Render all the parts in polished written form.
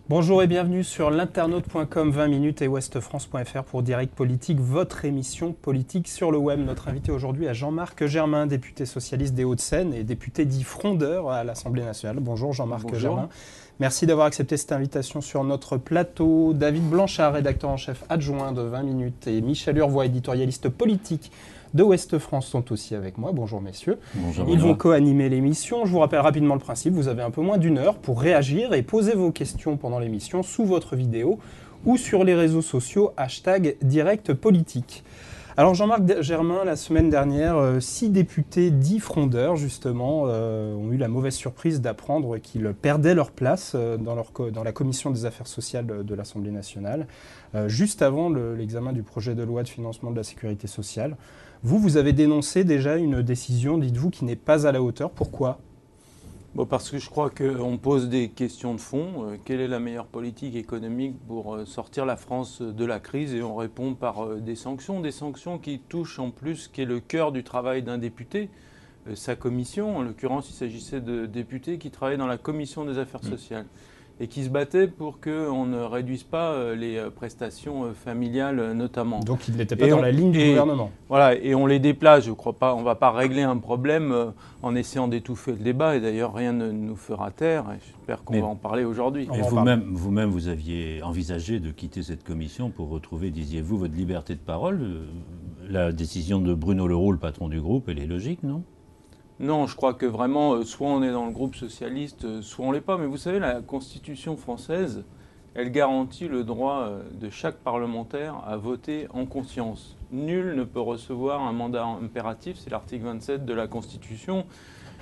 Bonjour et bienvenue sur l'internaute.com 20 minutes et ouestfrance.fr pour Direct Politique, votre émission politique sur le web. Notre invité aujourd'hui est Jean-Marc Germain, député socialiste des Hauts-de-Seine et député dit frondeur à l'Assemblée nationale. Bonjour Jean-Marc Germain. Merci d'avoir accepté cette invitation sur notre plateau. David Blanchard, rédacteur en chef adjoint de 20 minutes et Michel Urvois, éditorialiste politique de Ouest France sont aussi avec moi. Bonjour messieurs. Bonjour. Ils vont co-animer l'émission. Je vous rappelle rapidement le principe. Vous avez un peu moins d'une heure pour réagir et poser vos questions pendant l'émission sous votre vidéo ou sur les réseaux sociaux #directpolitique. Alors Jean-Marc Germain, la semaine dernière, 6 députés dits frondeurs justement ont eu la mauvaise surprise d'apprendre qu'ils perdaient leur place dans la commission des affaires sociales de l'Assemblée nationale, juste avant l'examen du projet de loi de financement de la sécurité sociale. Vous avez dénoncé déjà une décision, dites-vous, qui n'est pas à la hauteur. Pourquoi ? Parce que je crois qu'on pose des questions de fond. Quelle est la meilleure politique économique pour sortir la France de la crise? Et on répond par des sanctions qui touchent en plus, ce qui est le cœur du travail d'un député, sa commission. En l'occurrence, il s'agissait de députés qui travaillaient dans la commission des affaires sociales et qui se battaient pour qu'on ne réduise pas les prestations familiales notamment. Donc ils n'étaient pas dans la ligne du gouvernement. Voilà, et on les déplace, je ne crois pas. On ne va pas régler un problème en essayant d'étouffer le débat, et d'ailleurs rien ne nous fera taire, et j'espère qu'on va en parler aujourd'hui. Et vous-même, vous aviez envisagé de quitter cette commission pour retrouver, disiez-vous, votre liberté de parole. La décision de Bruno Le Roux, le patron du groupe, elle est logique, non ? Non, je crois que vraiment, soit on est dans le groupe socialiste, soit on ne l'est pas. Mais vous savez, la Constitution française, elle garantit le droit de chaque parlementaire à voter en conscience. Nul ne peut recevoir un mandat impératif, c'est l'article 27 de la Constitution.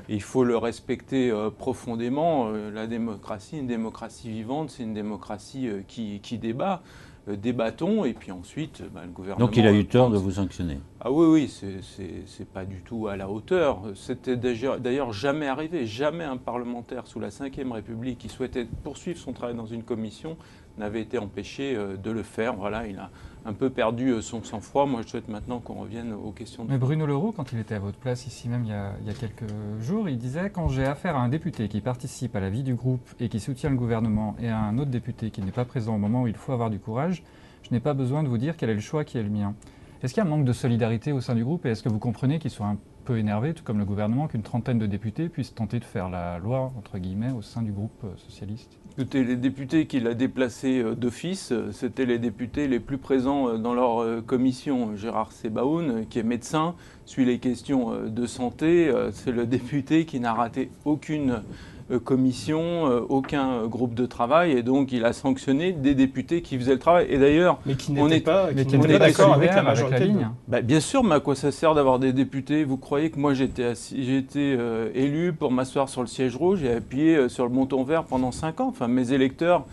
Et il faut le respecter profondément. La démocratie, une démocratie vivante, c'est une démocratie qui débat. Débattons, et puis ensuite, le gouvernement... Donc il a eu tort de vous sanctionner. Ah oui, c'est pas du tout à la hauteur. C'était d'ailleurs jamais arrivé. Jamais un parlementaire sous la Ve République qui souhaitait poursuivre son travail dans une commission n'avait été empêché de le faire. Voilà, il a un peu perdu son sang-froid. Moi, je souhaite maintenant qu'on revienne aux questions de... Mais Bruno Le Roux, quand il était à votre place ici même il y a quelques jours, il disait « Quand j'ai affaire à un député qui participe à la vie du groupe et qui soutient le gouvernement et à un autre député qui n'est pas présent au moment où il faut avoir du courage, je n'ai pas besoin de vous dire quel est le choix qui est le mien. » Est-ce qu'il y a un manque de solidarité au sein du groupe et est-ce que vous comprenez qu'ils soient un peu énervés, tout comme le gouvernement, qu'une trentaine de députés puissent tenter de faire la loi, entre guillemets, au sein du groupe socialiste ? Écoutez, les députés qu'il a déplacés d'office, c'était les députés les plus présents dans leur commission. Gérard Sebaoun, qui est médecin, suit les questions de santé. C'est le député qui n'a raté aucune commission, aucun groupe de travail, et donc il a sanctionné des députés qui faisaient le travail. Et d'ailleurs, mais qui n'étaient pas d'accord avec la majorité. Ligne. Bien sûr, mais à quoi ça sert d'avoir des députés? Vous croyez que moi j'ai été élu pour m'asseoir sur le siège rouge et appuyer sur le bouton vert pendant 5 ans? Enfin, mes électeurs,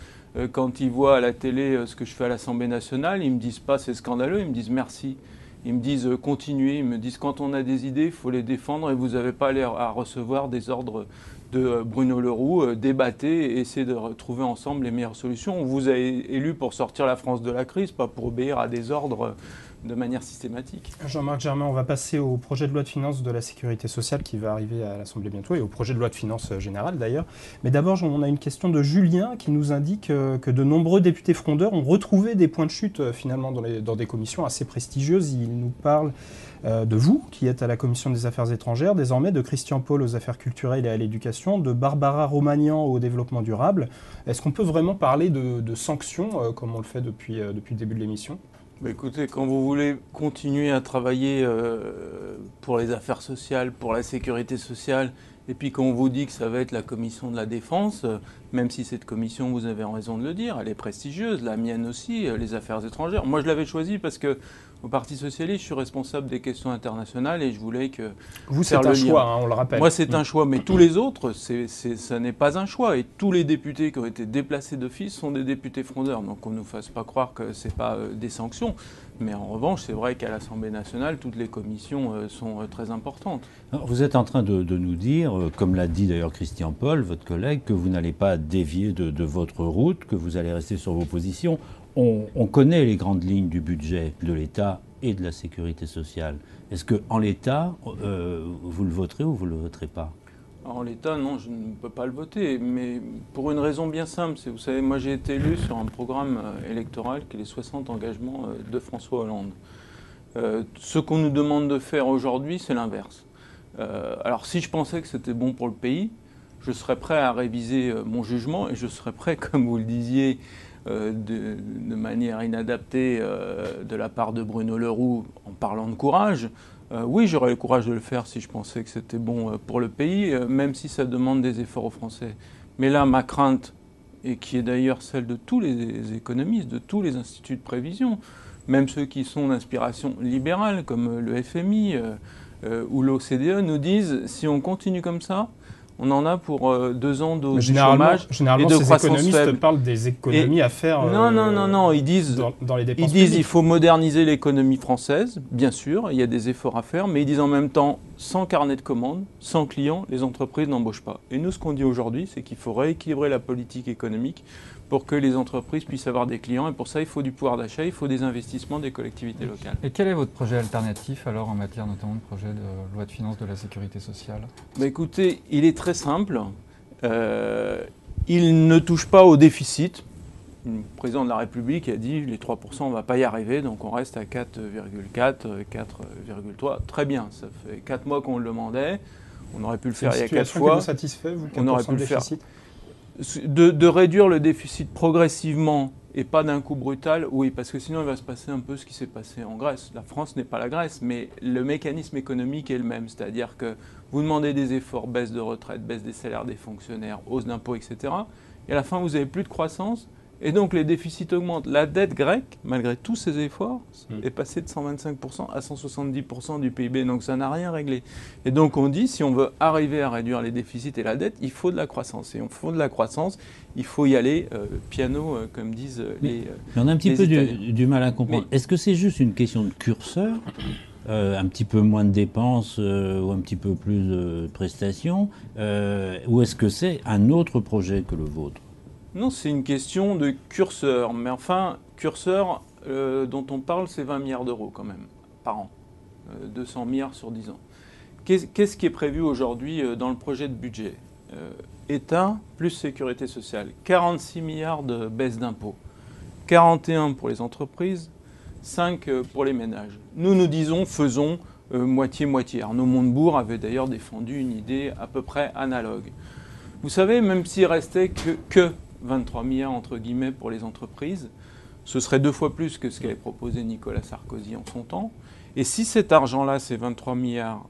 quand ils voient à la télé ce que je fais à l'Assemblée nationale, ils me disent pas c'est scandaleux, ils me disent merci. Ils me disent continuez, ils me disent quand on a des idées, il faut les défendre et vous n'avez pas à recevoir des ordres de Bruno Le Roux. Débattez et essayez de trouver ensemble les meilleures solutions. On vous a élu pour sortir la France de la crise, pas pour obéir à des ordres de manière systématique. Jean-Marc Germain, on va passer au projet de loi de finances de la sécurité sociale qui va arriver à l'Assemblée bientôt et au projet de loi de finances générale d'ailleurs. Mais d'abord, on a une question de Julien qui nous indique que de nombreux députés frondeurs ont retrouvé des points de chute finalement dans des commissions assez prestigieuses. Il nous parle de vous, qui êtes à la Commission des affaires étrangères, désormais de Christian Paul aux affaires culturelles et à l'éducation, de Barbara Romagnan au développement durable. Est-ce qu'on peut vraiment parler de sanctions, comme on le fait depuis le début de l'émission ? Écoutez, quand vous voulez continuer à travailler pour les affaires sociales, pour la sécurité sociale, et puis quand on vous dit que ça va être la commission de la défense, même si cette commission, vous avez raison de le dire, elle est prestigieuse, la mienne aussi, les affaires étrangères. Moi, je l'avais choisie parce que au Parti socialiste, je suis responsable des questions internationales et je voulais que... Vous, c'est un choix, on le rappelle. Moi, c'est un choix, mais tous les autres, ça n'est pas un choix. Et tous les députés qui ont été déplacés d'office sont des députés frondeurs. Donc, qu'on ne nous fasse pas croire que ce n'est pas des sanctions. Mais en revanche, c'est vrai qu'à l'Assemblée nationale, toutes les commissions sont très importantes. Alors, vous êtes en train de nous dire, comme l'a dit d'ailleurs Christian Paul, votre collègue, que vous n'allez pas dévier de votre route, que vous allez rester sur vos positions. On connaît les grandes lignes du budget de l'État et de la sécurité sociale. Est-ce qu'en l'état, vous le voterez ou vous ne le voterez pas ? En l'état, non, je ne peux pas le voter, mais pour une raison bien simple. Vous savez, moi j'ai été élu sur un programme électoral qui est les 60 engagements de François Hollande. Ce qu'on nous demande de faire aujourd'hui, c'est l'inverse. Alors si je pensais que c'était bon pour le pays, je serais prêt à réviser mon jugement et je serais prêt, comme vous le disiez, de manière inadaptée de la part de Bruno Le Roux en parlant de courage. Oui, j'aurais le courage de le faire si je pensais que c'était bon pour le pays, même si ça demande des efforts aux Français. Mais là, ma crainte, et qui est d'ailleurs celle de tous les économistes, de tous les instituts de prévision, même ceux qui sont d'inspiration libérale, comme le FMI ou l'OCDE, nous disent, si on continue comme ça, on en a pour 2 ans de chômage généralement, et de ces croissance économistes faible. parlent des économies à faire Non, ils disent, dans les dépenses ils disent publiques. il faut moderniser l'économie française, bien sûr, il y a des efforts à faire, mais ils disent en même temps, sans carnet de commandes, sans clients, les entreprises n'embauchent pas. Et nous, ce qu'on dit aujourd'hui, c'est qu'il faut rééquilibrer la politique économique pour que les entreprises puissent avoir des clients. Et pour ça, il faut du pouvoir d'achat, il faut des investissements des collectivités locales. Et quel est votre projet alternatif alors en matière notamment de projet de loi de finances de la sécurité sociale? Écoutez, il est très simple. Il ne touche pas au déficit. Le président de la République a dit les 3%, on ne va pas y arriver, donc on reste à 4,4, 4,3. Très bien, ça fait 4 mois qu'on le demandait. On aurait pu le faire il y a 4 fois. Vous satisfait, vous, 4% On aurait pu de le faire. déficit De réduire le déficit progressivement et pas d'un coup brutal, oui, parce que sinon il va se passer un peu ce qui s'est passé en Grèce. La France n'est pas la Grèce, mais le mécanisme économique est le même. C'est-à-dire que vous demandez des efforts, baisse de retraite, baisse des salaires des fonctionnaires, hausse d'impôts, etc. Et à la fin, vous n'avez plus de croissance. Et donc les déficits augmentent. La dette grecque, malgré tous ces efforts, est passée de 125% à 170% du PIB. Donc ça n'a rien réglé. Et donc on dit, si on veut arriver à réduire les déficits et la dette, il faut de la croissance. Et il faut de la croissance, il faut y aller piano, comme disent les Mais on a un petit peu Italiens. du mal à comprendre. Mais- Est-ce que c'est juste une question de curseur, un petit peu moins de dépenses ou un petit peu plus de prestations, ou est-ce que c'est un autre projet que le vôtre? Non, c'est une question de curseur. Mais enfin, curseur dont on parle, c'est 20 milliards d'euros quand même, par an. 200 milliards sur 10 ans. Qu'est-ce qui est prévu aujourd'hui dans le projet de budget État plus sécurité sociale. 46 milliards de baisse d'impôts. 41 pour les entreprises, 5 pour les ménages. Nous disons, faisons moitié-moitié. Arnaud Montebourg avait d'ailleurs défendu une idée à peu près analogue. Vous savez, même s'il restait que 23 milliards entre guillemets pour les entreprises, ce serait 2 fois plus que ce qu'avait proposé Nicolas Sarkozy en son temps. Et si cet argent-là, ces 23 milliards,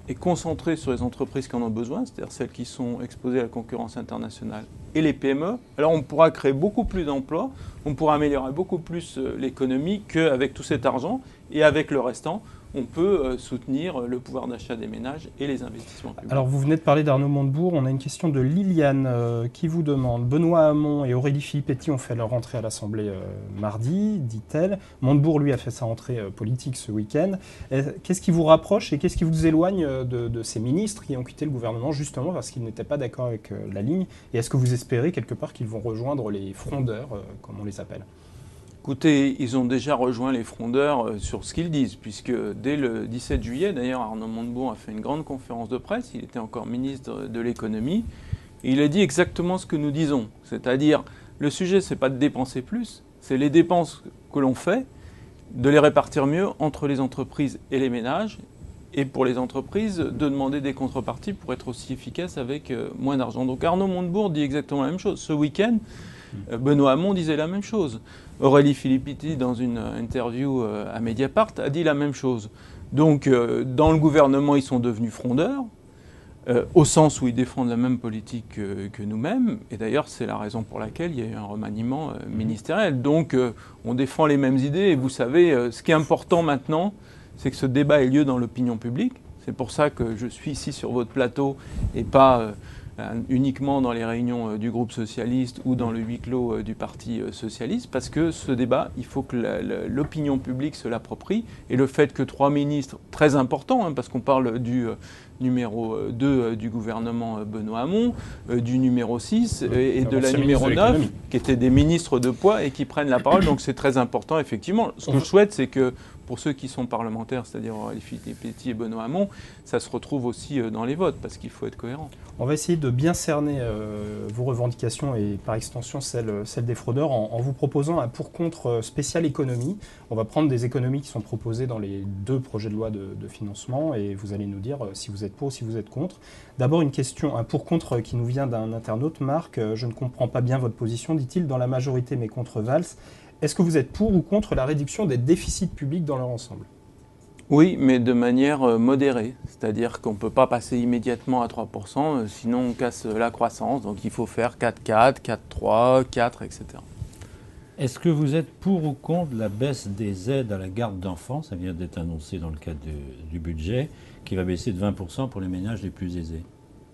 est concentré sur les entreprises qui en ont besoin, c'est-à-dire celles qui sont exposées à la concurrence internationale, et les PME, alors on pourra créer beaucoup plus d'emplois, on pourra améliorer beaucoup plus l'économie qu'avec tout cet argent, et avec le restant, on peut soutenir le pouvoir d'achat des ménages et les investissements publics. Alors, vous venez de parler d'Arnaud Montebourg. On a une question de Liliane qui vous demande. Benoît Hamon et Aurélie Filippetti ont fait leur entrée à l'Assemblée mardi, dit-elle. Montebourg, lui, a fait sa rentrée politique ce week-end. Qu'est-ce qui vous rapproche et qu'est-ce qui vous éloigne de ces ministres qui ont quitté le gouvernement justement parce qu'ils n'étaient pas d'accord avec la ligne? Et est-ce que vous espérez quelque part qu'ils vont rejoindre les frondeurs, comme on les appelle? Écoutez, ils ont déjà rejoint les frondeurs sur ce qu'ils disent, puisque dès le 17 juillet, d'ailleurs, Arnaud Montebourg a fait une grande conférence de presse, il était encore ministre de l'économie, et il a dit exactement ce que nous disons. C'est-à-dire, le sujet, c'est pas de dépenser plus, c'est les dépenses que l'on fait, de les répartir mieux entre les entreprises et les ménages, et pour les entreprises, de demander des contreparties pour être aussi efficaces avec moins d'argent. Donc Arnaud Montebourg dit exactement la même chose. Ce week-end, Benoît Hamon disait la même chose. Aurélie Filippetti, dans une interview à Mediapart, a dit la même chose. Donc, dans le gouvernement, ils sont devenus frondeurs, au sens où ils défendent la même politique que nous-mêmes. Et d'ailleurs, c'est la raison pour laquelle il y a eu un remaniement ministériel. Donc, on défend les mêmes idées. Et vous savez, ce qui est important maintenant, c'est que ce débat ait lieu dans l'opinion publique. C'est pour ça que je suis ici sur votre plateau et pas uniquement dans les réunions du groupe socialiste ou dans le huis clos du Parti socialiste, parce que ce débat, il faut que l'opinion publique se l'approprie. Et le fait que 3 ministres, très importants, parce qu'on parle du numéro 2 du gouvernement Benoît Hamon, du numéro 6 et de la numéro 9, qui étaient des ministres de poids et qui prennent la parole, donc c'est très important, effectivement. Ce que je souhaite, c'est que pour ceux qui sont parlementaires, c'est-à-dire Aurélie Filippetti et Benoît Hamon, ça se retrouve aussi dans les votes, parce qu'il faut être cohérent. On va essayer de bien cerner vos revendications et par extension celles des fraudeurs en vous proposant un pour-contre spécial économie. On va prendre des économies qui sont proposées dans les 2 projets de loi de financement et vous allez nous dire si vous êtes pour ou si vous êtes contre. D'abord une question, un pour-contre qui nous vient d'un internaute. Marc, je ne comprends pas bien votre position, dit-il, dans la majorité mais contre Valls. Est-ce que vous êtes pour ou contre la réduction des déficits publics dans leur ensemble ? Oui, mais de manière modérée, c'est-à-dire qu'on ne peut pas passer immédiatement à 3%, sinon on casse la croissance, donc il faut faire 4,4, 4,3, 4, etc. Est-ce que vous êtes pour ou contre la baisse des aides à la garde d'enfants? Ça vient d'être annoncé dans le cadre du budget, qui va baisser de 20% pour les ménages les plus aisés.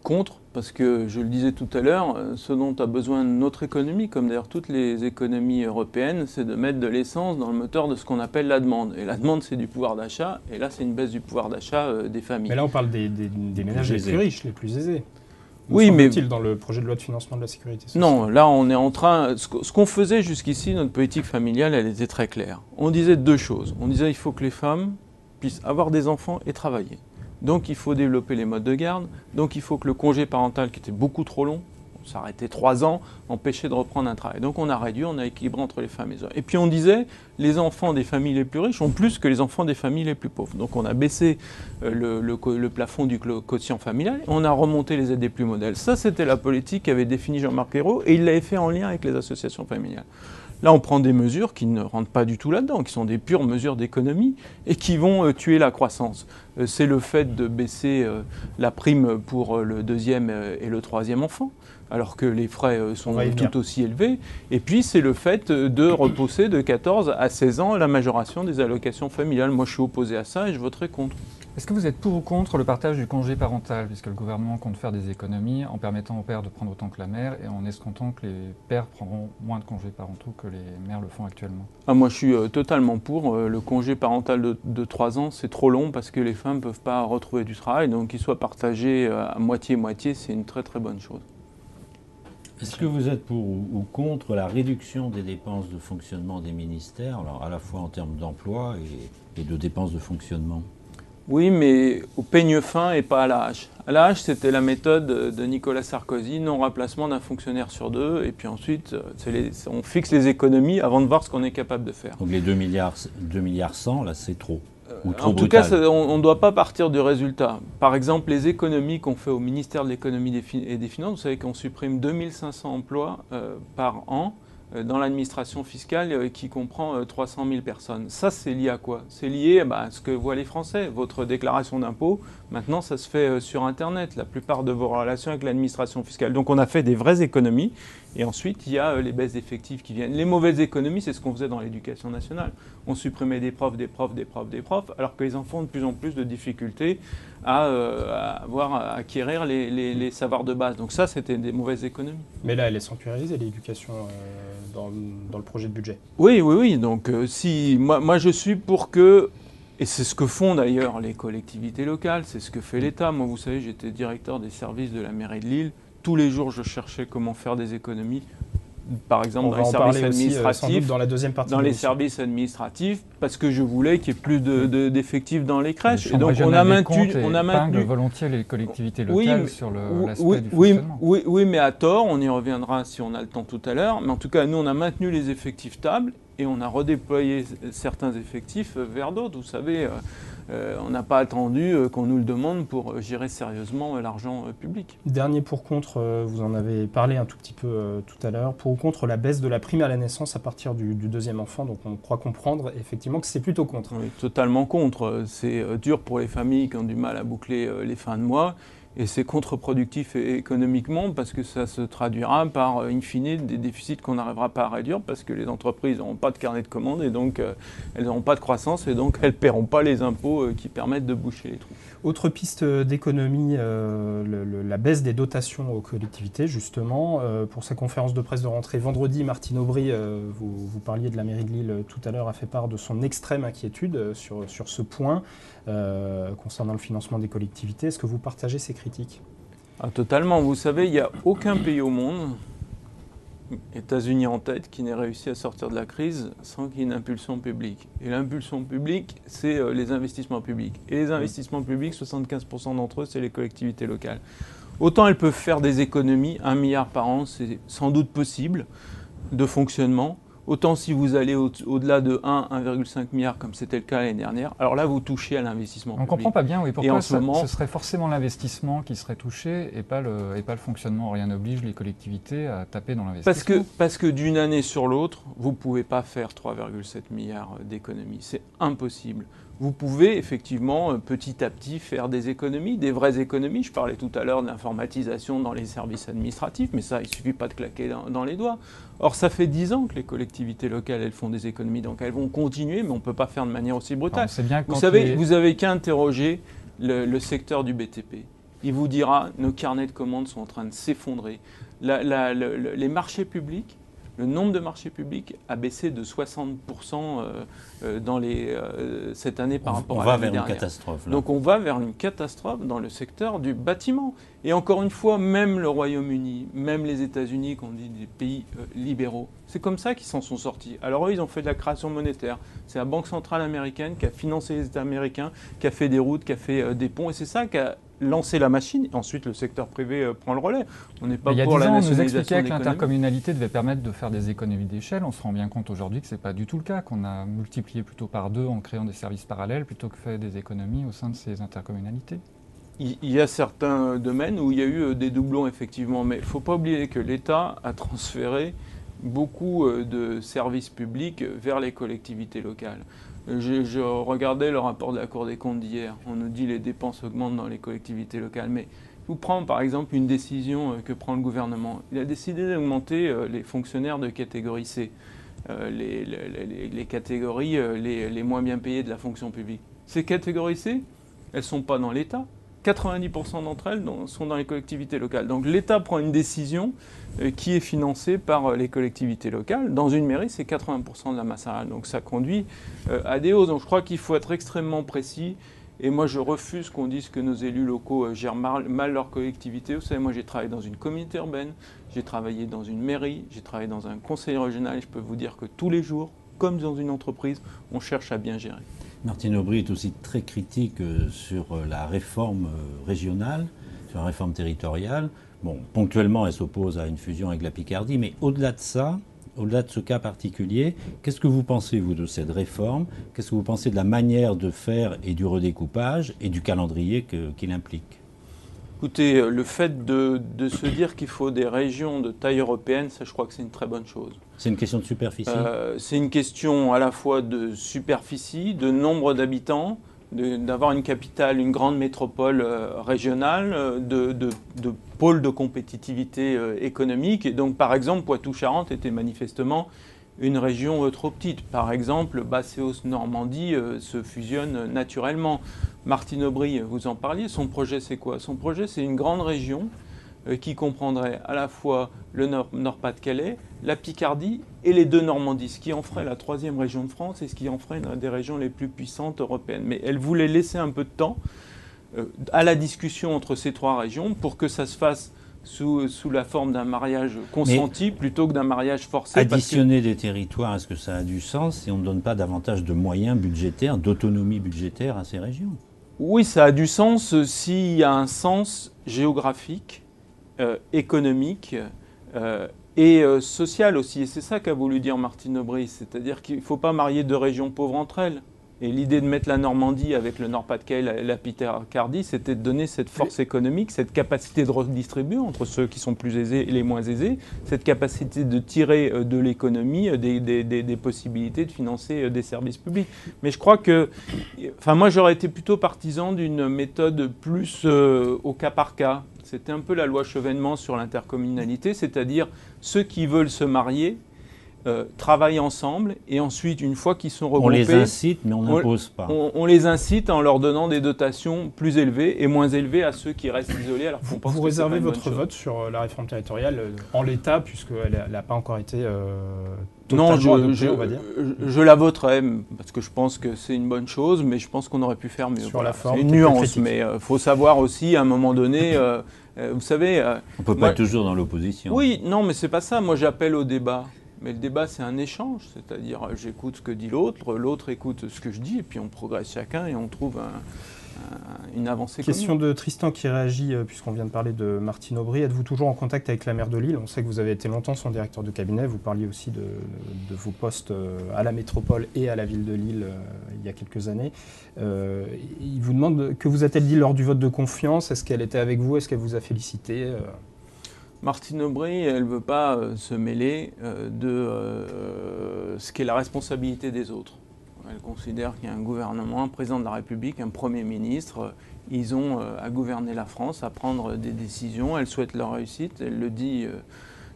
Contre, parce que je le disais tout à l'heure, ce dont a besoin notre économie, comme d'ailleurs toutes les économies européennes, c'est de mettre de l'essence dans le moteur de ce qu'on appelle la demande. Et la demande, c'est du pouvoir d'achat, et là, c'est une baisse du pouvoir d'achat des familles. Mais là, on parle des ménages les plus riches, les plus aisés. Oui, mais dans le projet de loi de financement de la sécurité sociale. Non, là, on est en train... Ce qu'on faisait jusqu'ici, notre politique familiale, elle était très claire. On disait 2 choses. On disait il faut que les femmes puissent avoir des enfants et travailler. Donc il faut développer les modes de garde, donc il faut que le congé parental qui était beaucoup trop long, on s'arrêtait 3 ans, empêchait de reprendre un travail. Donc on a réduit, on a équilibré entre les femmes et les hommes. Et puis on disait, les enfants des familles les plus riches ont plus que les enfants des familles les plus pauvres. Donc on a baissé le plafond du quotient familial, et on a remonté les aides des plus modèles. Ça c'était la politique qu'avait définie Jean-Marc Ayrault, et il l'avait fait en lien avec les associations familiales. Là, on prend des mesures qui ne rentrent pas du tout là-dedans, qui sont des pures mesures d'économie et qui vont tuer la croissance. C'est le fait de baisser la prime pour le 2e et le 3e enfant, alors que les frais sont tout aussi élevés. Et puis, c'est le fait de repousser de 14 à 16 ans la majoration des allocations familiales. Moi, je suis opposé à ça et je voterai contre. Est-ce que vous êtes pour ou contre le partage du congé parental, puisque le gouvernement compte faire des économies en permettant aux pères de prendre autant que la mère et en escomptant que les pères prendront moins de congés parentaux que les mères le font actuellement? Moi, je suis totalement pour. Le congé parental de 3 ans, c'est trop long parce que les femmes ne peuvent pas retrouver du travail. Donc, qu'il soit partagé à moitié-moitié, c'est une très très bonne chose. Est-ce que vous êtes pour ou contre la réduction des dépenses de fonctionnement des ministères, alors à la fois en termes d'emploi et de dépenses de fonctionnement? Oui, mais au peigne fin et pas à la hache. À la hache, c'était la méthode de Nicolas Sarkozy, non-remplacement d'un fonctionnaire sur 2, et puis ensuite, on fixe les économies avant de voir ce qu'on est capable de faire. Donc les 2 milliards 100, là, c'est trop. En tout cas, on ne doit pas partir du résultat. Par exemple, les économies qu'on fait au ministère de l'économie et des finances, vous savez qu'on supprime 2500 emplois par an dans l'administration fiscale qui comprend 300 000 personnes. Ça, c'est lié à quoi? C'est lié à ce que voient les Français. Votre déclaration d'impôt, maintenant, ça se fait sur Internet, la plupart de vos relations avec l'administration fiscale. Donc, on a fait des vraies économies. Et ensuite, il y a les baisses d'effectifs qui viennent. Les mauvaises économies, c'est ce qu'on faisait dans l'éducation nationale. On supprimait des profs, alors que les enfants ont de plus en plus de difficultés à acquérir les savoirs de base. Donc ça, c'était des mauvaises économies. Mais là, elle est sanctuarisée, l'éducation, dans le projet de budget. Oui. Donc moi, je suis pour que... Et c'est ce que font d'ailleurs les collectivités locales, c'est ce que fait l'État. Moi, vous savez, j'étais directeur des services de la mairie de Lille. Tous les jours, je cherchais comment faire des économies. Par exemple, dans les services administratifs, dans la deuxième partie dans les services administratifs, parce que je voulais qu'il y ait plus d'effectifs dans les crèches. Et donc, on a maintenu volontiers les collectivités locales sur l'aspect du fonctionnement. Oui, mais à tort, on y reviendra si on a le temps tout à l'heure. Mais en tout cas, nous, on a maintenu les effectifs stables et on a redéployé certains effectifs vers d'autres. Vous savez, on n'a pas attendu qu'on nous le demande pour gérer sérieusement l'argent public. Dernier pour-contre, vous en avez parlé un tout petit peu tout à l'heure, pour ou contre la baisse de la prime à la naissance à partir du 2e enfant. Donc on croit comprendre effectivement que c'est plutôt contre. Oui, totalement contre. C'est dur pour les familles qui ont du mal à boucler les fins de mois. Et c'est contre-productif économiquement parce que ça se traduira par, in fine, des déficits qu'on n'arrivera pas à réduire parce que les entreprises n'auront pas de carnet de commandes et donc elles n'auront pas de croissance et donc elles ne paieront pas les impôts qui permettent de boucher les trous. Autre piste d'économie, la baisse des dotations aux collectivités, justement. Pour sa conférence de presse de rentrée vendredi, Martine Aubry, vous parliez de la mairie de Lille tout à l'heure, a fait part de son extrême inquiétude sur ce point concernant le financement des collectivités. Est-ce que vous partagez ces critiques ? Totalement. Vous savez, il n'y a aucun pays au monde États-Unis en tête, qui n'ait réussi à sortir de la crise sans qu'il y ait une impulsion publique. Et l'impulsion publique, c'est les investissements publics. Et les investissements publics, 75% d'entre eux, c'est les collectivités locales. Autant elles peuvent faire des économies, 1 milliard par an, c'est sans doute possible, de fonctionnement. Autant si vous allez au-delà de 1,5 milliard, comme c'était le cas l'année dernière, alors là, vous touchez à l'investissement public. On ne comprend pas bien pourquoi ce serait forcément l'investissement qui serait touché et pas le fonctionnement. Rien n'oblige les collectivités à taper dans l'investissement. Parce que d'une année sur l'autre, vous ne pouvez pas faire 3,7 milliards d'économies. C'est impossible. Vous pouvez effectivement petit à petit faire des économies, des vraies économies. Je parlais tout à l'heure de l'informatisation dans les services administratifs, mais ça, il ne suffit pas de claquer dans les doigts. Or, ça fait 10 ans que les collectivités locales, elles font des économies, donc elles vont continuer, mais on ne peut pas faire de manière aussi brutale. Vous savez, vous avez qu'à interroger le secteur du BTP. Il vous dira, nos carnets de commandes sont en train de s'effondrer. Les marchés publics, le nombre de marchés publics a baissé de 60% cette année par rapport à l'année dernière. On va vers une catastrophe. Là. Donc on va vers une catastrophe dans le secteur du bâtiment. Et encore une fois, même le Royaume-Uni, même les États-Unis, qu'on dit des pays libéraux, c'est comme ça qu'ils s'en sont sortis. Alors eux, ils ont fait de la création monétaire. C'est la Banque centrale américaine qui a financé les États américains, qui a fait des routes, qui a fait des ponts. Et c'est ça qui a lancer la machine, ensuite le secteur privé prend le relais. On n'est pas pour la nationalisation. On nous expliquait que l'intercommunalité devait permettre de faire des économies d'échelle. On se rend bien compte aujourd'hui que ce n'est pas du tout le cas, qu'on a multiplié plutôt par 2 en créant des services parallèles plutôt que fait des économies au sein de ces intercommunalités. Il y a certains domaines où il y a eu des doublons, effectivement, mais il ne faut pas oublier que l'État a transféré beaucoup de services publics vers les collectivités locales. Je regardais le rapport de la Cour des comptes d'hier. On nous dit que les dépenses augmentent dans les collectivités locales. Mais je vous prends par exemple une décision que prend le gouvernement. Il a décidé d'augmenter les fonctionnaires de catégorie C, les catégories les moins bien payées de la fonction publique. Ces catégories C, elles ne sont pas dans l'État. 90% d'entre elles sont dans les collectivités locales. Donc l'État prend une décision qui est financée par les collectivités locales. Dans une mairie, c'est 80% de la masse salariale. Donc ça conduit à des hausses. Donc je crois qu'il faut être extrêmement précis. Et moi, je refuse qu'on dise que nos élus locaux gèrent mal leur collectivité. Vous savez, moi, j'ai travaillé dans une communauté urbaine, j'ai travaillé dans une mairie, j'ai travaillé dans un conseil régional. Et je peux vous dire que tous les jours, comme dans une entreprise, on cherche à bien gérer. Martine Aubry est aussi très critique sur la réforme régionale, sur la réforme territoriale. Bon, ponctuellement, elle s'oppose à une fusion avec la Picardie, mais au-delà de ça, au-delà de ce cas particulier, qu'est-ce que vous pensez, vous, de cette réforme? Qu'est-ce que vous pensez de la manière de faire et du redécoupage et du calendrier qu'il implique? Écoutez, le fait de se dire qu'il faut des régions de taille européenne, ça, je crois que c'est une très bonne chose. C'est une question de superficie? C'est une question à la fois de superficie, de nombre d'habitants, d'avoir une capitale, une grande métropole régionale, de pôle de compétitivité économique. Et donc, par exemple, Poitou-Charentes était manifestement une région trop petite. Par exemple, Basséos-Normandie se fusionne naturellement. Martine Aubry, vous en parliez, son projet c'est quoi? Son projet c'est une grande région qui comprendrait à la fois le Nord-Pas-de-Calais, la Picardie et les 2 Normandies, ce qui en ferait la 3e région de France et ce qui en ferait une des régions les plus puissantes européennes. Mais elle voulait laisser un peu de temps à la discussion entre ces 3 régions pour que ça se fasse sous la forme d'un mariage consenti plutôt que d'un mariage forcé. Additionner des territoires, est-ce que ça a du sens si on ne donne pas davantage de moyens budgétaires, d'autonomie budgétaire à ces régions? Oui, ça a du sens s'il y a un sens géographique, économique et social aussi. Et c'est ça qu'a voulu dire Martine Aubry, c'est-à-dire qu'il ne faut pas marier 2 régions pauvres entre elles. Et l'idée de mettre la Normandie avec le Nord-Pas-de-Calais et la Picardie, c'était de donner cette force économique, cette capacité de redistribuer entre ceux qui sont plus aisés et les moins aisés, cette capacité de tirer de l'économie des possibilités de financer des services publics. Mais je crois que, moi j'aurais été plutôt partisan d'une méthode plus au cas par cas. C'était un peu la loi Chevènement sur l'intercommunalité, c'est-à-dire ceux qui veulent se marier, travaillent ensemble et ensuite, une fois qu'ils sont regroupés... On les incite, mais on n'impose pas. On les incite en leur donnant des dotations plus élevées et moins élevées à ceux qui restent isolés. Alors vous réservez votre vote sur la réforme territoriale en l'état, puisqu'elle n'a pas encore été totalement adoptée, on va dire. Je la voterai, parce que je pense que c'est une bonne chose, mais je pense qu'on aurait pu faire mieux. Sur la forme, c'est une nuance, mais il faut savoir aussi, à un moment donné... Vous savez... on ne peut pas être toujours dans l'opposition. Oui, non, mais c'est pas ça. Moi, j'appelle au débat. Mais le débat, c'est un échange. C'est-à-dire, j'écoute ce que dit l'autre, l'autre écoute ce que je dis, et puis on progresse chacun et on trouve une avancée commune. Question de Tristan qui réagit, puisqu'on vient de parler de Martine Aubry. Êtes-vous toujours en contact avec la maire de Lille? On sait que vous avez été longtemps son directeur de cabinet. Vous parliez aussi de vos postes à la métropole et à la ville de Lille il y a quelques années. Il vous demande que vous a-t-elle dit lors du vote de confiance? Est-ce qu'elle était avec vous? Est-ce qu'elle vous a félicité? Martine Aubry, elle ne veut pas se mêler de ce qui est la responsabilité des autres. Elle considère qu'il y a un gouvernement, un président de la République, un Premier ministre. Ils ont à gouverner la France, à prendre des décisions. Elle souhaite leur réussite. Elle le dit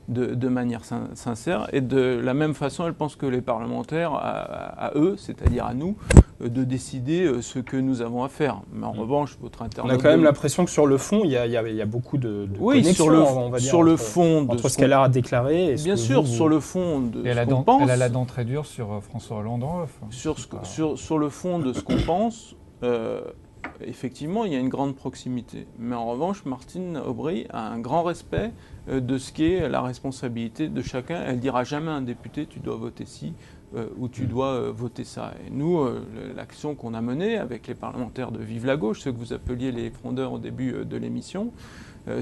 de manière sincère. Et de la même façon, elle pense que les parlementaires, à eux, c'est-à-dire à nous, de décider ce que nous avons à faire. Mais en revanche, votre internaute... On a quand même l'impression que sur le fond, il y a beaucoup de connexions, on va dire, sur le fond entre ce qu'elle a déclaré et ce bien que sûr, vous... sur le fond de et ce qu'on pense... Elle a la dent très dure sur François Hollande en off. Sur le fond de ce qu'on pense, effectivement, il y a une grande proximité. Mais en revanche, Martine Aubry a un grand respect de ce qui est la responsabilité de chacun. Elle ne dira jamais à un député « tu dois voter ci » ou tu dois voter ça. Et nous, l'action qu'on a menée avec les parlementaires de Vive la Gauche, ceux que vous appeliez les frondeurs au début de l'émission,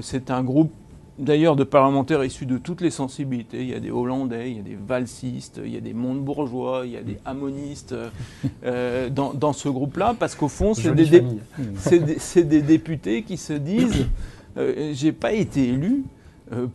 c'est un groupe d'ailleurs de parlementaires issus de toutes les sensibilités. Il y a des Hollandais, il y a des valsistes, il y a des Montebourgeois, il y a des hammonistes dans ce groupe-là, parce qu'au fond, c'est des députés qui se disent j'ai pas été élu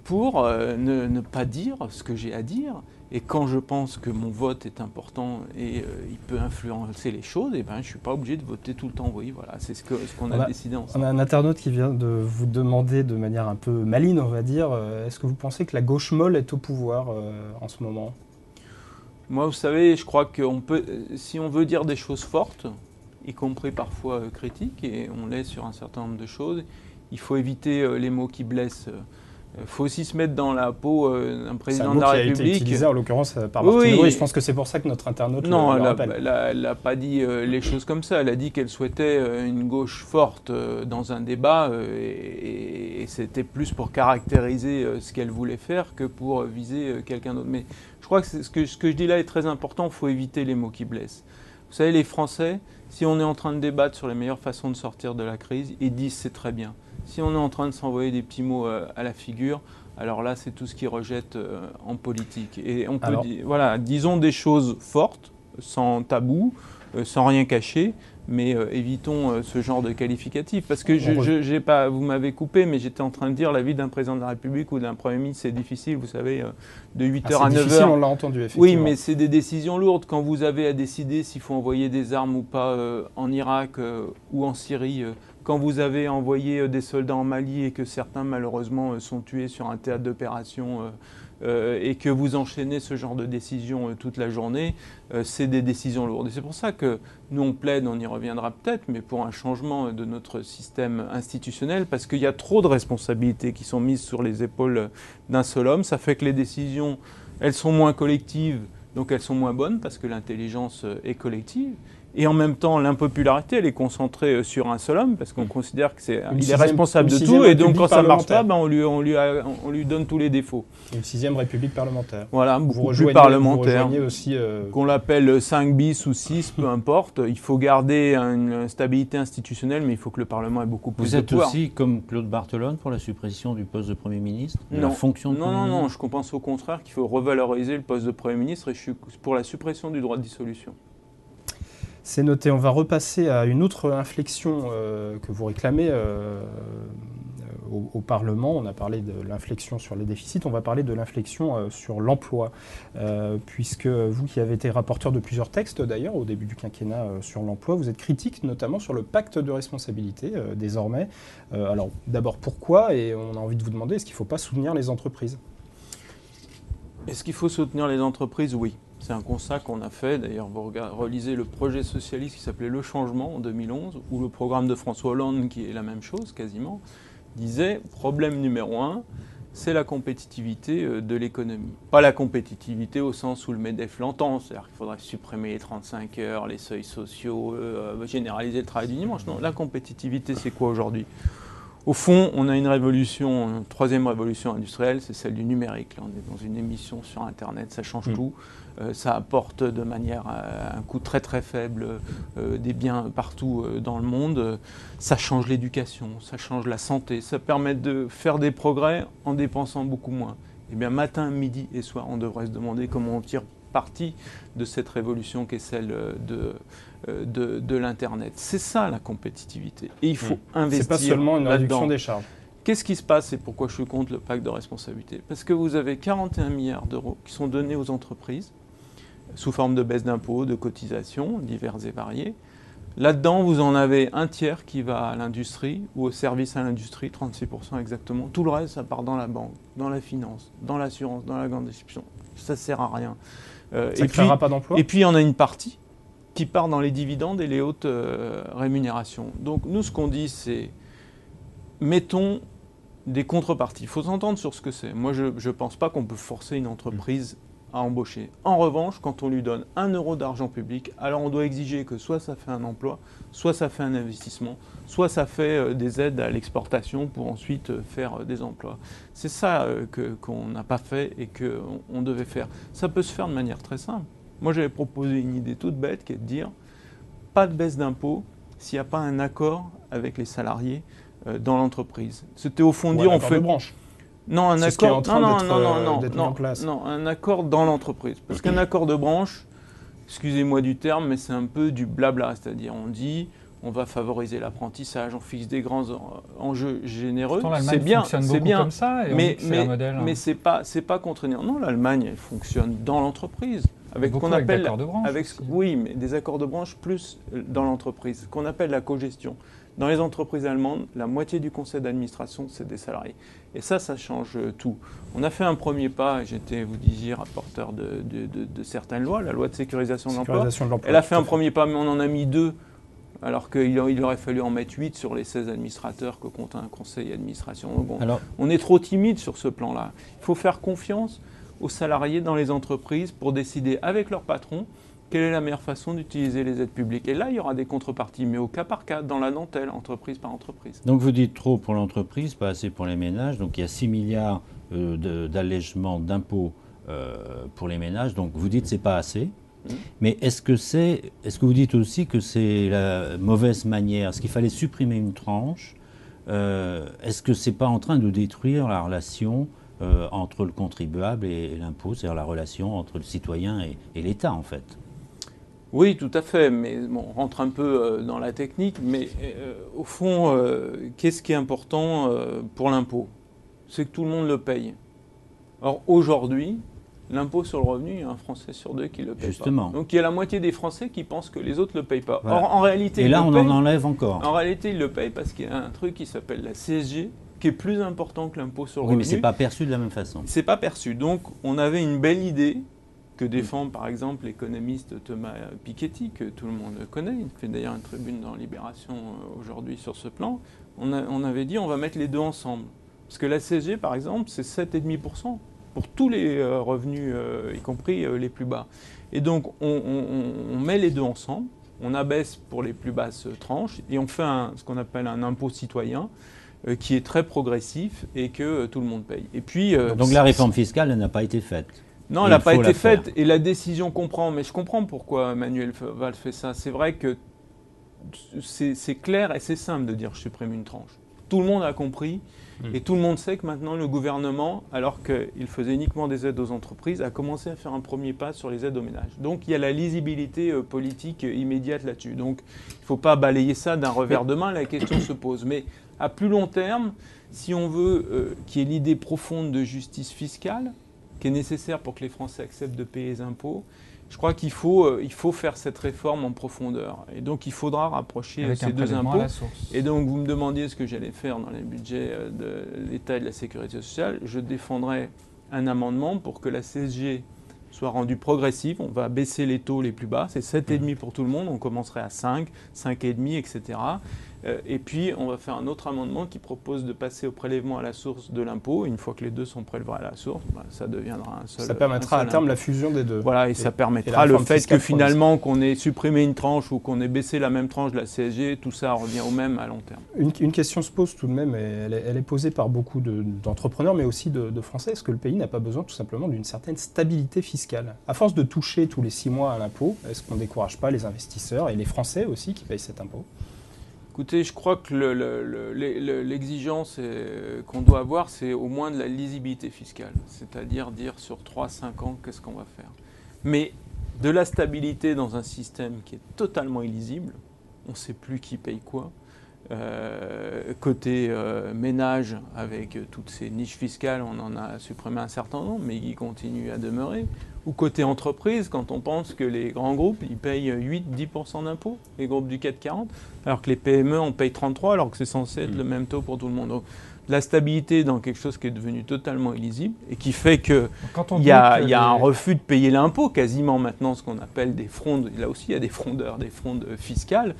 pour ne pas dire ce que j'ai à dire. Et quand je pense que mon vote est important et il peut influencer les choses, eh ben, je ne suis pas obligé de voter tout le temps. Oui, voilà, c'est ce qu'on a décidé ensemble. On a un internaute qui vient de vous demander de manière un peu maligne, on va dire, est-ce que vous pensez que la gauche molle est au pouvoir en ce moment? Moi, vous savez, je crois qu'on peut, si on veut dire des choses fortes, y compris parfois critiques, et on l'est sur un certain nombre de choses, il faut éviter les mots qui blessent. Il faut aussi se mettre dans la peau d'un président de la République. C'est un mot qui a été utilisé en l'occurrence par Martine Aubry. Je pense que c'est pour ça que notre internaute le rappelle. Non, elle n'a pas dit les choses comme ça. Elle a dit qu'elle souhaitait une gauche forte dans un débat et c'était plus pour caractériser ce qu'elle voulait faire que pour viser quelqu'un d'autre. Mais je crois que ce que je dis là est très important. Il faut éviter les mots qui blessent. Vous savez, les Français, si on est en train de débattre sur les meilleures façons de sortir de la crise, ils disent c'est très bien. Si on est en train de s'envoyer des petits mots à la figure, alors là, c'est tout ce qu'ils rejettent en politique. Et on peut dire, voilà, disons des choses fortes, sans tabou, sans rien cacher, mais évitons ce genre de qualificatif. Parce que j'ai pas, vous m'avez coupé, mais j'étais en train de dire la vie d'un président de la République ou d'un Premier ministre, c'est difficile, vous savez, de 8h à 9h. On l'a entendu, effectivement. Oui, mais c'est des décisions lourdes. Quand vous avez à décider s'il faut envoyer des armes ou pas en Irak ou en Syrie, quand vous avez envoyé des soldats en Mali et que certains, malheureusement, sont tués sur un théâtre d'opération et que vous enchaînez ce genre de décisions toute la journée, c'est des décisions lourdes. Et c'est pour ça que nous, on plaide, on y reviendra peut-être, mais pour un changement de notre système institutionnel, parce qu'il y a trop de responsabilités qui sont mises sur les épaules d'un seul homme. Ça fait que les décisions, elles sont moins collectives, donc elles sont moins bonnes, parce que l'intelligence est collective. Et en même temps, l'impopularité, elle est concentrée sur un seul homme, parce qu'on considère qu'il est responsable de tout, et donc quand ça ne marche pas, ben, on lui donne tous les défauts. Une 6e République parlementaire. Voilà, beaucoup plus parlementaire. Aussi, qu'on l'appelle 5 bis ou 6, peu importe. Il faut garder une stabilité institutionnelle, mais il faut que le Parlement ait beaucoup plus de pouvoir. Vous êtes aussi, comme Claude Barthelone, pour la suppression du poste de Premier ministre, la fonction de Premier ministre? Non, je pense au contraire qu'il faut revaloriser le poste de Premier ministre, et je suis pour la suppression du droit de dissolution. C'est noté. On va repasser à une autre inflexion que vous réclamez au Parlement. On a parlé de l'inflexion sur les déficits. On va parler de l'inflexion sur l'emploi. Puisque vous qui avez été rapporteur de plusieurs textes d'ailleurs au début du quinquennat sur l'emploi, vous êtes critique notamment sur le pacte de responsabilité désormais. Alors d'abord pourquoi? Et on a envie de vous demander, est-ce qu'il ne faut pas soutenir les entreprises? Est-ce qu'il faut soutenir les entreprises? Oui. C'est un constat qu'on a fait. D'ailleurs, vous relisez le projet socialiste qui s'appelait Le Changement en 2011, ou le programme de François Hollande, qui est la même chose quasiment, disait problème numéro 1, c'est la compétitivité de l'économie. Pas la compétitivité au sens où le MEDEF l'entend, c'est-à-dire qu'il faudrait supprimer les 35 heures, les seuils sociaux, généraliser le travail du dimanche. Non, la compétitivité, c'est quoi aujourd'hui? Au fond, on a une troisième révolution industrielle, c'est celle du numérique. Là, on est dans une émission sur Internet, ça change tout. Ça apporte de manière à un coût très très faible des biens partout dans le monde. Ça change l'éducation, ça change la santé, ça permet de faire des progrès en dépensant beaucoup moins. Eh bien, matin, midi et soir, on devrait se demander comment on tire parti de cette révolution qui est celle de l'Internet. C'est ça la compétitivité. Et il faut investir. C'est pas seulement une réduction des charges. Qu'est-ce qui se passe et pourquoi je suis contre le pacte de responsabilité? Parce que vous avez 41 milliards d'euros qui sont donnés aux entreprises sous forme de baisse d'impôts, de cotisations diverses et variées. Là-dedans, vous en avez un tiers qui va à l'industrie ou au service à l'industrie, 36% exactement. Tout le reste, ça part dans la banque, dans la finance, dans l'assurance, dans la grande distribution. Ça ne sert à rien. Ça ne créera pas d'emploi. Et puis, il y en a une partie qui part dans les dividendes et les hautes rémunérations. Donc, nous, ce qu'on dit, c'est mettons des contreparties. Il faut s'entendre sur ce que c'est. Moi, je ne pense pas qu'on peut forcer une entreprise à embaucher. En revanche, quand on lui donne 1 euro d'argent public, alors on doit exiger que soit ça fait un emploi, soit ça fait un investissement, soit ça fait des aides à l'exportation pour ensuite faire des emplois. C'est ça qu'on n'a pas fait et qu'on devait faire. Ça peut se faire de manière très simple. Moi, j'avais proposé une idée toute bête qui est de dire pas de baisse d'impôts s'il n'y a pas un accord avec les salariés dans l'entreprise. C'était au fond dire on fait de branche. Non, un accord. Non, un accord dans l'entreprise. Parce qu'un accord de branche, excusez-moi du terme, mais c'est un peu du blabla. C'est-à-dire, on dit, on va favoriser l'apprentissage, on fixe des grands enjeux généreux. C'est bien, c'est bien. Comme ça, et mais c'est pas contraignant. Non, l'Allemagne, elle fonctionne dans l'entreprise. Avec ce qu'on appelle accords de branche. Oui, mais des accords de branche plus dans l'entreprise. Ce qu'on appelle la cogestion. Dans les entreprises allemandes, la moitié du conseil d'administration, c'est des salariés. Et ça change tout. On a fait un premier pas, j'étais, vous disiez, rapporteur de certaines lois, la loi de sécurisation de l'emploi. Elle a fait un premier pas, mais on en a mis 2, alors qu'il aurait fallu en mettre 8 sur les 16 administrateurs que compte un conseil d'administration. On est trop timide sur ce plan-là. Il faut faire confiance aux salariés dans les entreprises pour décider avec leur patron quelle est la meilleure façon d'utiliser les aides publiques. Et là, il y aura des contreparties, mais au cas par cas, dans la dentelle, entreprise par entreprise. Donc vous dites trop pour l'entreprise, pas assez pour les ménages. Donc il y a 6 milliards d'allègements d'impôts pour les ménages. Donc vous dites que ce n'est pas assez. Mais est-ce que vous dites aussi que c'est la mauvaise manière? Est-ce qu'il fallait supprimer une tranche? Est-ce que ce n'est pas en train de détruire la relation entre le contribuable et l'impôt, c'est-à-dire la relation entre le citoyen et l'État, en fait? Oui, tout à fait, mais bon, on rentre un peu dans la technique, mais au fond, qu'est-ce qui est important pour l'impôt? C'est que tout le monde le paye. Or, aujourd'hui, l'impôt sur le revenu, il y a un Français sur 2 qui ne le paye Justement. pas. Donc il y a la moitié des Français qui pensent que les autres ne le payent pas. Voilà. Or, en réalité, et là, on en enlève encore. En réalité, ils le payent parce qu'il y a un truc qui s'appelle la CSG, qui est plus important que l'impôt sur le revenu. Oui, mais ce n'est pas perçu de la même façon. C'est pas perçu. Donc, on avait une belle idée que défend par exemple l'économiste Thomas Piketty, que tout le monde connaît. Il fait d'ailleurs une tribune dans Libération aujourd'hui sur ce plan. On avait dit on va mettre les deux ensemble. Parce que la CSG, par exemple, c'est 7,5% pour tous les revenus, y compris les plus bas. Et donc, on met les deux ensemble, on abaisse pour les plus basses tranches et on fait ce qu'on appelle un impôt citoyen qui est très progressif et que tout le monde paye. Et puis, donc la réforme fiscale, elle n'a pas été faite. Non, elle n'a pas été faite et la décision comprend. Mais je comprends pourquoi Manuel Valls fait ça. C'est vrai que c'est clair et c'est simple de dire je supprime une tranche. Tout le monde a compris et tout le monde sait que maintenant le gouvernement, alors qu'il faisait uniquement des aides aux entreprises, a commencé à faire un premier pas sur les aides aux ménages. Donc il y a la lisibilité politique immédiate là-dessus. Donc il ne faut pas balayer ça d'un revers de main, la question se pose. Mais à plus long terme, si on veut qu'il y ait l'idée profonde de justice fiscale, qui est nécessaire pour que les Français acceptent de payer les impôts, je crois qu'il faut faire cette réforme en profondeur. Et donc, il faudra rapprocher ces deux impôts. Et donc, vous me demandiez ce que j'allais faire dans les budgets de l'État et de la Sécurité sociale. Je défendrai un amendement pour que la CSG soit rendue progressive. On va baisser les taux les plus bas. C'est 7,5 pour tout le monde. On commencerait à 5, 5,5, etc. Et puis, on va faire un autre amendement qui propose de passer au prélèvement à la source de l'impôt. Une fois que les deux sont prélevés à la source, ça deviendra un seul. Ça permettra à terme la fusion des deux. Voilà, et ça permettra le fait que finalement, qu'on ait supprimé une tranche ou qu'on ait baissé la même tranche de la CSG, tout ça revient au même à long terme. Une question se pose tout de même, et elle est posée par beaucoup d'entrepreneurs, mais aussi de Français. Est-ce que le pays n'a pas besoin tout simplement d'une certaine stabilité fiscale ? À force de toucher tous les 6 mois à l'impôt, est-ce qu'on ne décourage pas les investisseurs et les Français aussi qui payent cet impôt ? Écoutez, je crois que l'exigence qu'on doit avoir, c'est au moins de la lisibilité fiscale. C'est-à-dire dire sur 3-5 ans, qu'est-ce qu'on va faire. Mais de la stabilité dans un système qui est totalement illisible, on ne sait plus qui paye quoi. Côté ménage, avec toutes ces niches fiscales, on en a supprimé un certain nombre, mais qui continuent à demeurer. Ou côté entreprise, quand on pense que les grands groupes, ils payent 8-10% d'impôts, les groupes du CAC 40, alors que les PME, on paye 33%, alors que c'est censé être le même taux pour tout le monde. Donc, la stabilité dans quelque chose qui est devenu totalement illisible et qui fait qu'il y a un refus de payer l'impôt, quasiment maintenant ce qu'on appelle des frondes. Là aussi, il y a des frondeurs, des frondes fiscales.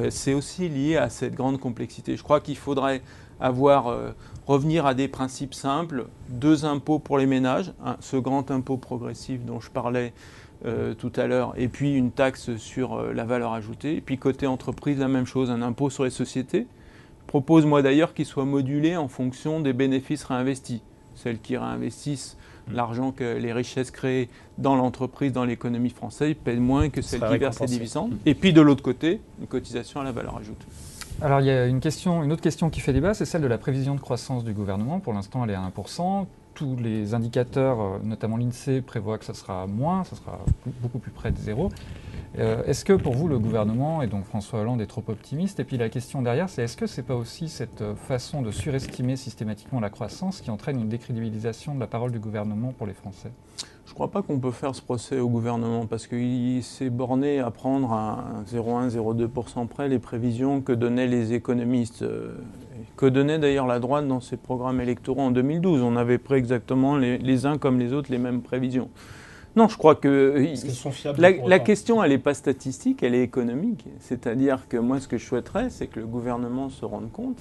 C'est aussi lié à cette grande complexité. Je crois qu'il faudrait revenir à des principes simples, 2 impôts pour les ménages, ce grand impôt progressif dont je parlais tout à l'heure, et puis une taxe sur la valeur ajoutée. Et puis côté entreprise, la même chose, un impôt sur les sociétés. Je propose moi d'ailleurs qu'il soit modulé en fonction des bénéfices réinvestis. Celles qui réinvestissent l'argent que les richesses créées dans l'entreprise, dans l'économie française, paient moins que celles qui versent les dividendes. Et puis de l'autre côté, une cotisation à la valeur ajoutée. Alors il y a une autre question qui fait débat, c'est celle de la prévision de croissance du gouvernement. Pour l'instant, elle est à 1%. Tous les indicateurs, notamment l'INSEE, prévoient que ça sera moins, ça sera beaucoup plus près de 0. Est-ce que pour vous, le gouvernement, et donc François Hollande, est trop optimiste ? Et puis la question derrière, c'est est-ce que ce n'est pas aussi cette façon de surestimer systématiquement la croissance qui entraîne une décrédibilisation de la parole du gouvernement pour les Français ? Je ne crois pas qu'on peut faire ce procès au gouvernement parce qu'il s'est borné à prendre à 0,1-0,2% près les prévisions que donnaient les économistes, que donnait d'ailleurs la droite dans ses programmes électoraux en 2012. On avait pris exactement les uns comme les autres les mêmes prévisions. Non, je crois que la question, elle n'est pas statistique, elle est économique. C'est-à-dire que moi, ce que je souhaiterais, c'est que le gouvernement se rende compte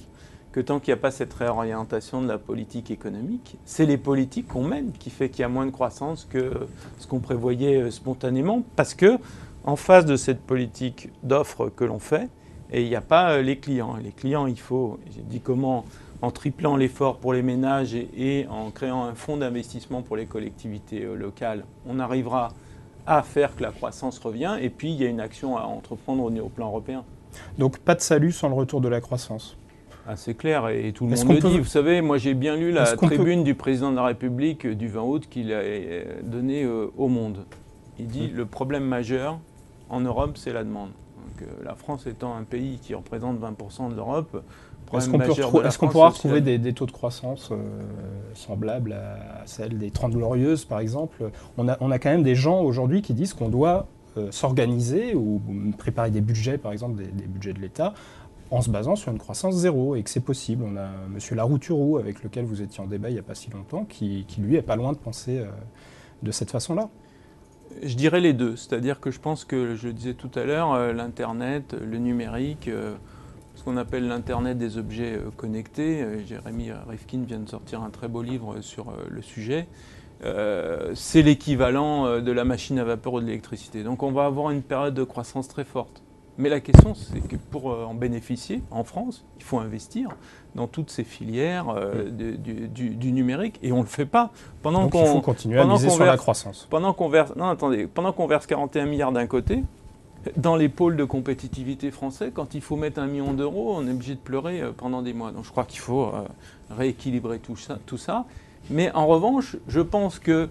que tant qu'il n'y a pas cette réorientation de la politique économique, c'est les politiques qu'on mène qui fait qu'il y a moins de croissance que ce qu'on prévoyait spontanément. Parce que en face de cette politique d'offres que l'on fait, et il n'y a pas les clients. Les clients, il faut, j'ai dit comment, en triplant l'effort pour les ménages et en créant un fonds d'investissement pour les collectivités locales, on arrivera à faire que la croissance revient. Et puis, il y a une action à entreprendre au plan européen. Donc, pas de salut sans le retour de la croissance. Ah, c'est clair, et tout le monde le dit. Vous savez, moi j'ai bien lu la tribune du président de la République du 20 août qu'il a donnée au Monde. Il dit le problème majeur en Europe, c'est la demande. Donc, la France étant un pays qui représente 20% de l'Europe, est-ce qu'on pourra retrouver des taux de croissance semblables à celles des 30 Glorieuses, par exemple ? On a quand même des gens aujourd'hui qui disent qu'on doit s'organiser ou préparer des budgets, par exemple des budgets de l'État, en se basant sur une croissance zéro et que c'est possible. On a M. Larouturou, avec lequel vous étiez en débat il n'y a pas si longtemps, qui lui n'est pas loin de penser de cette façon-là. Je dirais les deux, c'est-à-dire que je pense que, je le disais tout à l'heure, l'Internet, le numérique, ce qu'on appelle l'Internet des objets connectés, Jérémy Rifkin vient de sortir un très beau livre sur le sujet, c'est l'équivalent de la machine à vapeur ou de l'électricité. Donc on va avoir une période de croissance très forte. Mais la question, c'est que pour en bénéficier, en France, il faut investir dans toutes ces filières du numérique, et on ne le fait pas. Donc il faut continuer à miser sur la croissance. Pendant qu'on verse 41 milliards d'un côté, dans les pôles de compétitivité français, quand il faut mettre 1 million d'euros, on est obligé de pleurer pendant des mois. Donc je crois qu'il faut rééquilibrer tout ça. Mais en revanche, je pense qu'on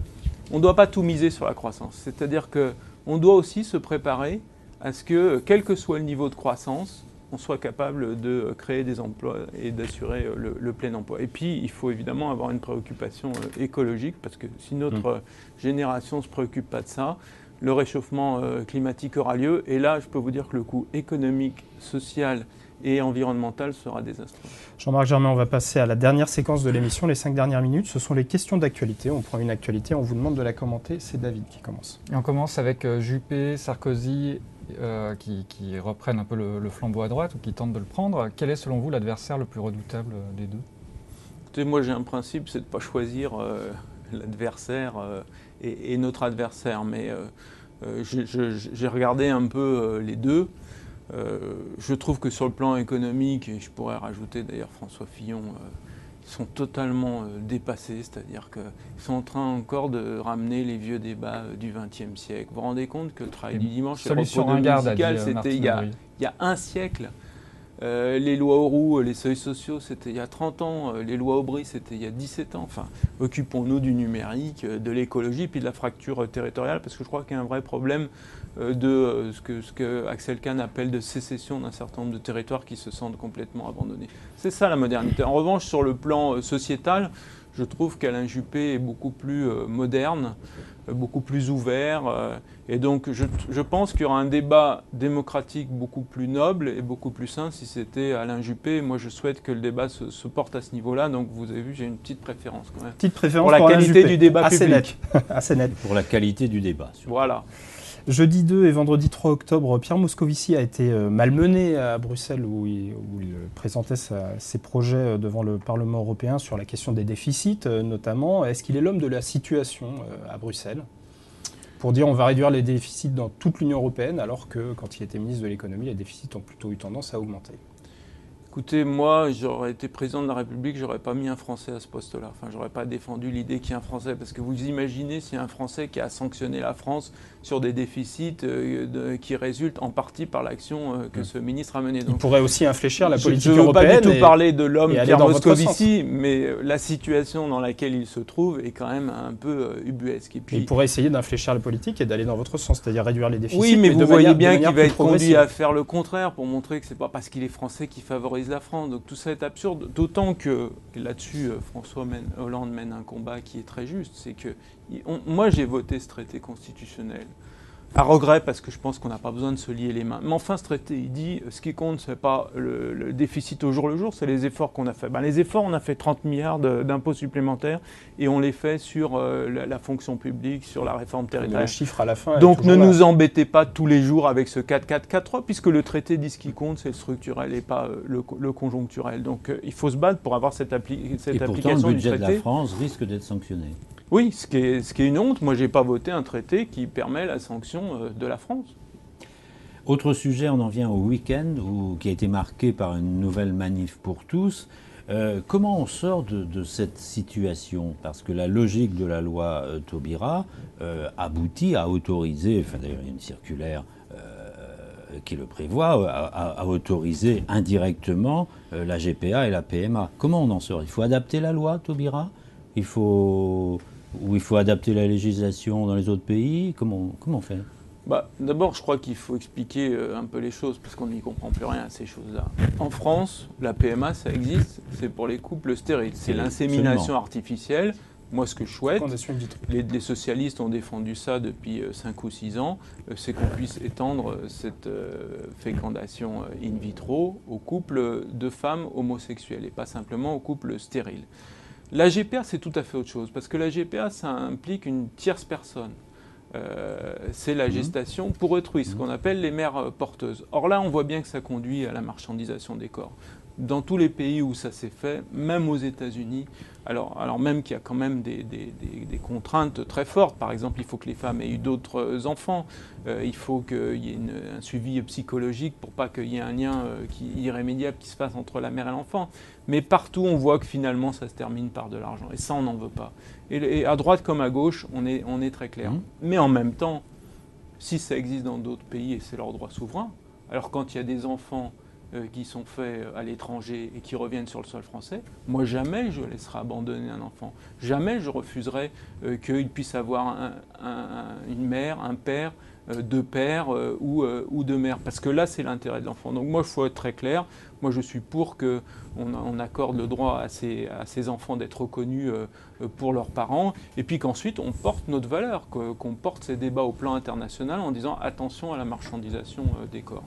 ne doit pas tout miser sur la croissance. C'est-à-dire qu'on doit aussi se préparer à ce que, quel que soit le niveau de croissance, on soit capable de créer des emplois et d'assurer le plein emploi. Et puis, il faut évidemment avoir une préoccupation écologique, parce que si notre génération ne se préoccupe pas de ça, le réchauffement climatique aura lieu. Et là, je peux vous dire que le coût économique, social et environnemental sera désastreux. Jean-Marc Germain, on va passer à la dernière séquence de l'émission, les 5 dernières minutes. Ce sont les questions d'actualité. On prend une actualité, on vous demande de la commenter. C'est David qui commence. Et on commence avec Juppé, Sarkozy, qui reprennent un peu le flambeau à droite ou qui tentent de le prendre. Quel est selon vous l'adversaire le plus redoutable des deux? Écoutez, moi j'ai un principe, c'est de ne pas choisir l'adversaire et notre adversaire, mais j'ai regardé un peu les deux. Je trouve que sur le plan économique, et je pourrais rajouter d'ailleurs François Fillon, ils sont totalement dépassés, c'est-à-dire qu'ils sont en train encore de ramener les vieux débats du XXe siècle. Vous vous rendez compte que le travail du dimanche et le repos dominical, c'était il y a un siècle. Les lois Auroux, les seuils sociaux, c'était il y a 30 ans. Les lois Aubry, c'était il y a 17 ans. Enfin, occupons-nous du numérique, de l'écologie, puis de la fracture territoriale, parce que je crois qu'il y a un vrai problème de ce que Axel Kahn appelle de sécession d'un certain nombre de territoires qui se sentent complètement abandonnés. C'est ça la modernité. En revanche, sur le plan sociétal, je trouve qu'Alain Juppé est beaucoup plus moderne, beaucoup plus ouvert. Et donc je pense qu'il y aura un débat démocratique beaucoup plus noble et beaucoup plus sain si c'était Alain Juppé. Moi, je souhaite que le débat se porte à ce niveau-là. Donc vous avez vu, j'ai une petite préférence quand même. Petite préférence pour la qualité du débat public. Assez net. Pour la qualité du débat. Voilà. Jeudi 2 et vendredi 3 octobre, Pierre Moscovici a été malmené à Bruxelles où il présentait ses projets devant le Parlement européen sur la question des déficits notamment. Est-ce qu'il est l'homme de la situation à Bruxelles pour dire on va réduire les déficits dans toute l'Union européenne alors que quand il était ministre de l'économie, les déficits ont plutôt eu tendance à augmenter? Écoutez, moi, j'aurais été président de la République, j'aurais pas mis un Français à ce poste-là. Enfin, j'aurais pas défendu l'idée qu'il y ait un Français, parce que vous imaginez s'il y a un Français qui a sanctionné la France sur des déficits qui résultent en partie par l'action que ce ministre a menée. Donc, il pourrait aussi infléchir la politique européenne. Je ne veux pas du tout parler de l'homme Pierre Moscovici, mais la situation dans laquelle il se trouve est quand même un peu ubuesque. Et puis, il pourrait essayer d'infléchir la politique et d'aller dans votre sens, c'est-à-dire réduire les déficits. Oui, mais vous voyez bien qu'il va être conduit à faire le contraire pour montrer que c'est pas parce qu'il est français qu'il favorise la France. Donc tout ça est absurde, d'autant que là-dessus François Hollande mène un combat qui est très juste. C'est que moi j'ai voté ce traité constitutionnel à regret parce que je pense qu'on n'a pas besoin de se lier les mains. Mais enfin ce traité il dit ce qui compte c'est pas le déficit au jour le jour, c'est les efforts qu'on a fait. Les efforts, on a fait 30 milliards d'impôts supplémentaires et on les fait sur la fonction publique, sur la réforme territoriale. Le chiffre à la fin. Donc ne nous embêtez pas tous les jours avec ce 4-4-4-3 puisque le traité dit ce qui compte c'est le structural et pas le conjoncturel. Donc il faut se battre pour avoir cette application du traité. Et pourtant le budget de la France risque d'être sanctionné. Oui, ce qui est une honte. Moi, je n'ai pas voté un traité qui permet la sanction de la France. Autre sujet, on en vient au week-end, qui a été marqué par une nouvelle manif pour tous. Comment on sort de cette situation? Parce que la logique de la loi Taubira aboutit à autoriser, enfin d'ailleurs il y a une circulaire qui le prévoit, à autoriser indirectement la GPA et la PMA. Comment on en sort? Il faut adapter la loi Taubira? Il faut adapter la législation dans les autres pays? Comment on fait? D'abord, je crois qu'il faut expliquer un peu les choses, parce qu'on n'y comprend plus rien à ces choses-là. En France, la PMA, ça existe, c'est pour les couples stériles. C'est l'insémination artificielle. Moi, ce que je souhaite, les socialistes ont défendu ça depuis 5 ou 6 ans, c'est qu'on puisse étendre cette fécondation in vitro aux couples de femmes homosexuelles, et pas simplement aux couples stériles. La GPA, c'est tout à fait autre chose, parce que la GPA, ça implique une tierce personne. C'est la gestation pour autrui, ce qu'on appelle les mères porteuses. Or là, on voit bien que ça conduit à la marchandisation des corps. Dans tous les pays où ça s'est fait, même aux États-Unis, alors même qu'il y a quand même des contraintes très fortes. Par exemple, il faut que les femmes aient eu d'autres enfants. Il faut qu'il y ait un suivi psychologique pour pas qu'il y ait un lien irrémédiable qui se fasse entre la mère et l'enfant. Mais partout, on voit que finalement, ça se termine par de l'argent. Et ça, on n'en veut pas. Et à droite comme à gauche, on est très clair. Mais en même temps, si ça existe dans d'autres pays, et c'est leur droit souverain, alors quand il y a des enfants qui sont faits à l'étranger et qui reviennent sur le sol français, moi jamais je laisserai abandonner un enfant. Jamais je refuserai qu'il puisse avoir une mère, un père, deux pères ou deux mères. Parce que là, c'est l'intérêt de l'enfant. Donc moi, il faut être très clair. Moi, je suis pour qu'on accorde le droit à ces enfants d'être reconnus pour leurs parents, et puis qu'ensuite, on porte notre valeur, qu'on porte ces débats au plan international en disant attention à la marchandisation des corps.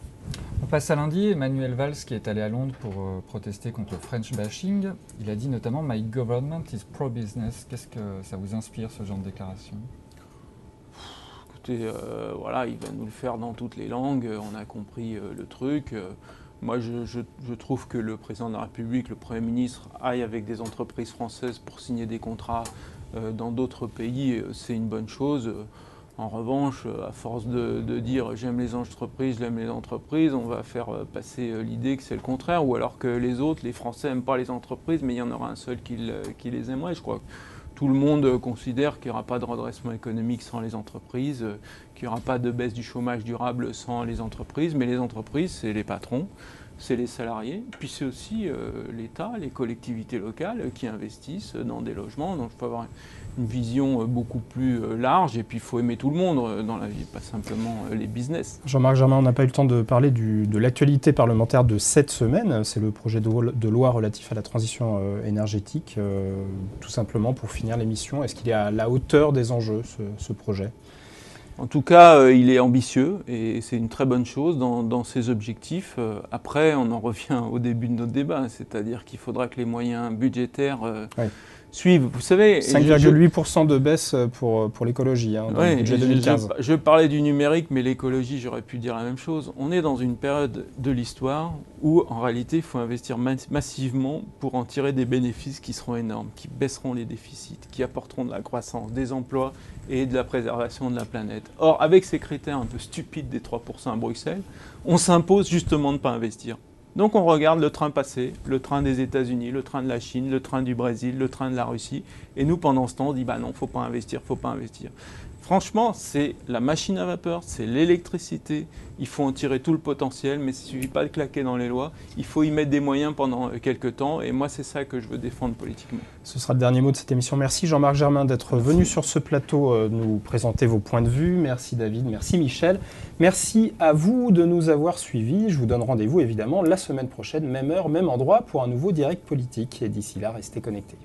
On passe à lundi. Manuel Valls, qui est allé à Londres pour protester contre le French bashing, il a dit notamment « My government is pro-business ». Qu'est-ce que ça vous inspire, ce genre de déclaration ? écoutez, voilà, il va nous le faire dans toutes les langues, on a compris le truc. Moi, je trouve que le président de la République, le Premier ministre, aille avec des entreprises françaises pour signer des contrats dans d'autres pays, c'est une bonne chose. En revanche, à force de dire j'aime les entreprises, j'aime les entreprises, on va faire passer l'idée que c'est le contraire, ou alors que les autres, les Français n'aiment pas les entreprises, mais il y en aura un seul qui les aimerait. Je crois que tout le monde considère qu'il n'y aura pas de redressement économique sans les entreprises, qu'il n'y aura pas de baisse du chômage durable sans les entreprises, mais les entreprises, c'est les patrons, c'est les salariés, puis c'est aussi l'État, les collectivités locales qui investissent dans des logements. Donc il faut avoir une vision beaucoup plus large, et puis il faut aimer tout le monde dans la vie, pas simplement les business. Jean-Marc Germain, on n'a pas eu le temps de parler de l'actualité parlementaire de cette semaine. C'est le projet de loi relatif à la transition énergétique. Tout simplement, pour finir l'émission, est-ce qu'il est à la hauteur des enjeux, ce projet ? En tout cas, il est ambitieux et c'est une très bonne chose dans ses objectifs. Après, on en revient au début de notre débat, c'est-à-dire qu'il faudra que les moyens budgétaires suivent. Vous savez, 5,8% de baisse pour l'écologie, dans le budget 2015. Je parlais du numérique, mais l'écologie, j'aurais pu dire la même chose. On est dans une période de l'histoire où, en réalité, il faut investir massivement pour en tirer des bénéfices qui seront énormes, qui baisseront les déficits, qui apporteront de la croissance, des emplois et de la préservation de la planète. Or, avec ces critères un peu stupides des 3% à Bruxelles, on s'impose justement de ne pas investir. Donc on regarde le train passer, le train des États-Unis, le train de la Chine, le train du Brésil, le train de la Russie, et nous pendant ce temps on dit bah non, faut pas investir, faut pas investir. Franchement, c'est la machine à vapeur, c'est l'électricité, il faut en tirer tout le potentiel, mais il ne suffit pas de claquer dans les lois, il faut y mettre des moyens pendant quelques temps, et moi c'est ça que je veux défendre politiquement. Ce sera le dernier mot de cette émission. Merci Jean-Marc Germain d'être venu sur ce plateau nous présenter vos points de vue. Merci David, merci Michel. Merci à vous de nous avoir suivis. Je vous donne rendez-vous évidemment la semaine prochaine, même heure, même endroit, pour un nouveau Direct Politique. Et d'ici là, restez connectés.